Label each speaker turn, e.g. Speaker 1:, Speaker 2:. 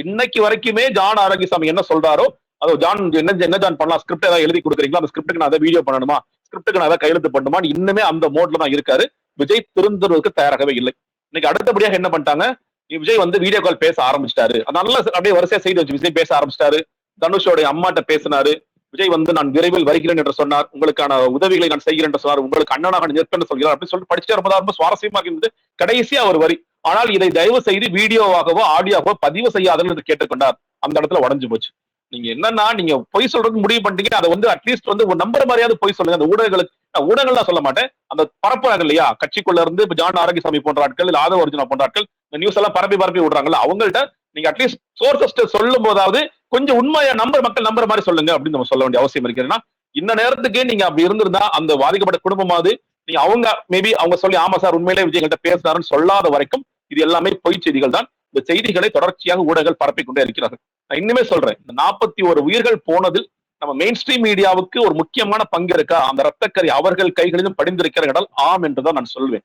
Speaker 1: இன்னைக்கு வரைக்குமே ஜான் ஆரோக்கியசாமி என்ன சொல்றாரோ, அது ஜான் என்ன ஜான் பண்ணலாம், ஸ்கிரிப்ட் ஏதாவது எழுதி கொடுக்குறீங்களா, அந்த ஸ்கிரிப்டுக்கு நான் அதை வீடியோ பண்ணணுமா, ஸ்கிரிப்டுக்கு நான் அதை கையெழுத்து பண்ணுமா, இன்னுமே அந்த மோட்ல தான் இருக்காரு. விஜய் திருந்துறதுக்கு தயாராகவே இல்லை. இன்னைக்கு அடுத்தபடியாக என்ன பண்ணிட்டாங்க, விஜய் வந்து வீடியோ கால் பேச ஆரம்பிச்சிட்டாரு. அதனால அப்படியே வரிசையா செய்தி வச்சு விஜய் பேச ஆரம்பிச்சிட்டாரு. தனுஷோட அம்மாட்ட பேசினாரு. விஜய் வந்து நான் விரைவில் வருகிறேன் என்று சொன்னார். உங்களுக்கான உதவிகளை நான் செய்கிறேன் என்று சொன்னார். உங்களுக்கு அண்ணனாக நிற்பேன் சொல்கிறார் அப்படின்னு சொல்லிட்டு படிச்சுட்டு வரும்போது ரொம்ப சுவாரஸ்யமாக இருந்தது. கடைசியா ஒரு வரி, ஆனால் இதை தயவு செய்து வீடியோவாகவோ ஆடியோவோ பதிவு செய்யாதன்னு என்று கேட்டுக்கொண்டார். அந்த இடத்துல உடஞ்சு போச்சு. நீங்க என்னன்னா, நீங்க பொய் சொல்றதுக்கு முடிவு பண்ணிட்டீங்க. அதை வந்து அட்லீஸ்ட் வந்து ஒரு நம்புற மாதிரியாவது பொய் சொல்லுங்க. அந்த ஊடகங்களுக்கு, ஊடகங்கள் தான் சொல்ல மாட்டேன், அந்த பரப்புறாங்க இல்லையா, கட்சிக்குள்ள இருந்து இப்ப ஜான் ஆரோக்கியசாமி போன்ற ஆட்கள், இல்ல ஆதவ அர்ஜுனா போன்ற ஆட்கள் இந்த நியூஸ் எல்லாம் பரப்பி விடுறாங்கல்ல, அவங்கள்ட்ட நீங்க அட்லீஸ்ட் சோர்சஸ் சொல்லும் போதாவது கொஞ்சம் உண்மையா மக்கள் நம்புற மாதிரி சொல்லுங்க அப்படின்னு நம்ம சொல்ல வேண்டிய அவசியம் இருக்கு. இந்த நேரத்துக்கு நீங்க அப்படி இருந்திருந்தா அந்த பாதிக்கப்பட்ட குடும்பமாவது நீங்க அவங்க மேபி அவங்க சொல்லி ஆமா சார் உண்மையிலே விஜய் கிட்ட பேசினாருன்னு சொல்லாத வரைக்கும் இது எல்லாமே பொய் செய்திகள் தான். இந்த செய்திகளை தொடர்ச்சியாக ஊடகங்கள் பரப்பிக் கொண்டே இருக்கிறார்கள். நான் இன்னுமே சொல்றேன், இந்த 41 உயிர்கள் போனதில் நம்ம மெயின் ஸ்ட்ரீம் மீடியாவுக்கு ஒரு முக்கியமான பங்கு இருக்கா, அந்த ரத்தக்கரை அவர்கள் கைகளிலும் படிந்திருக்கிற இடம் ஆம் என்றுதான் நான் சொல்வேன்.